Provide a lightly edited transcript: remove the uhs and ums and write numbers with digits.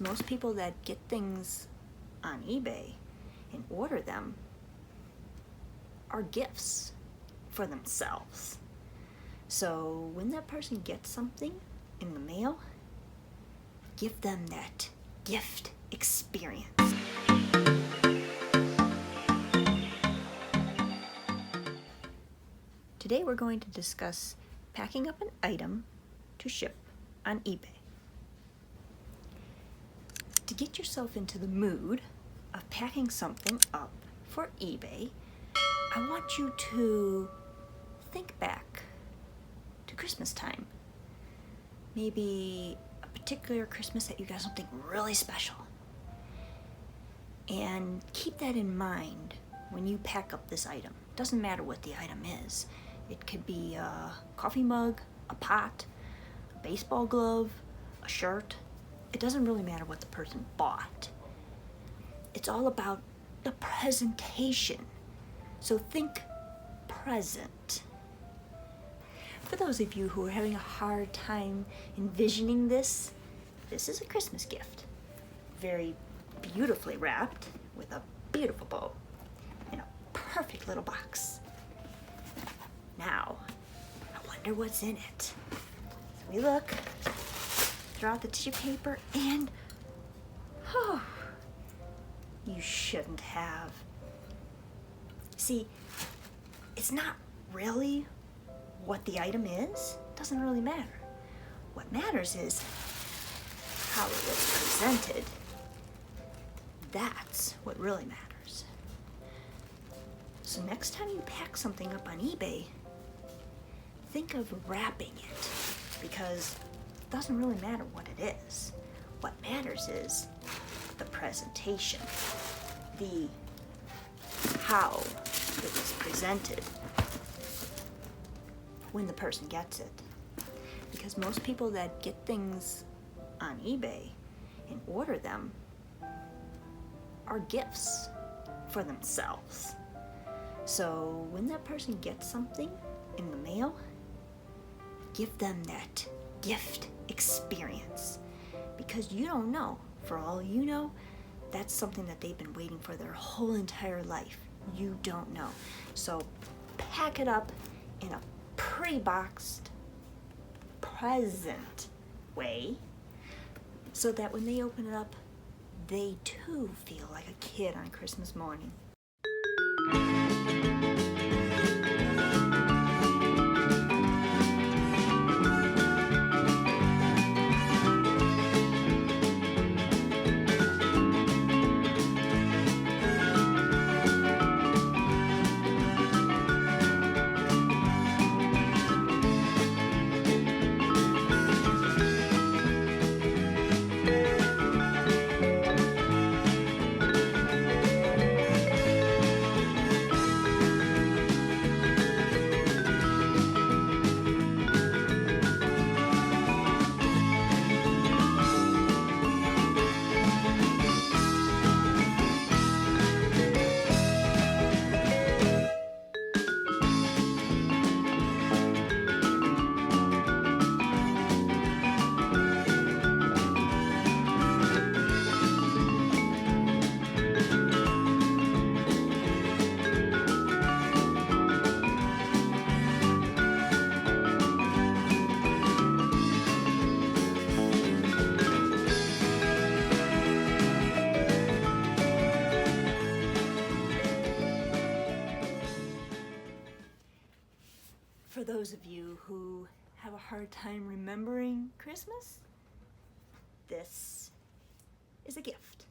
Most people that get things on eBay and order them are gifts for themselves. So when that person gets something in the mail, give them that gift experience. Today we're going to discuss packing up an item to ship on eBay. To get yourself into the mood of packing something up for eBay, I want you to think back to Christmas time. Maybe a particular Christmas that you got something really special. And keep that in mind when you pack up this item. Doesn't matter what the item is. It could be a coffee mug, a pot, a baseball glove, a shirt. It doesn't really matter what the person bought. It's all about the presentation. So think present. For those of you who are having a hard time envisioning this is a Christmas gift. Very beautifully wrapped with a beautiful bow in a perfect little box. Now, I wonder what's in it. So we look, throw out the tissue paper, and you shouldn't have. See, it's not really what the item is. It doesn't really matter. What matters is how it was presented. That's what really matters. So next time you pack something up on eBay, think of wrapping it, because it doesn't really matter what it is. What matters is the presentation, the how it was presented when the person gets it. Because most people that get things on eBay and order them are gifts for themselves. So when that person gets something in the mail, give them that gift experience, because you don't know. For all you know, that's something that they've been waiting for their whole entire life. You don't know. So pack it up in a pre-boxed, present way, so that when they open it up, they too feel like a kid on Christmas morning. For those of you who have a hard time remembering Christmas, this is a gift.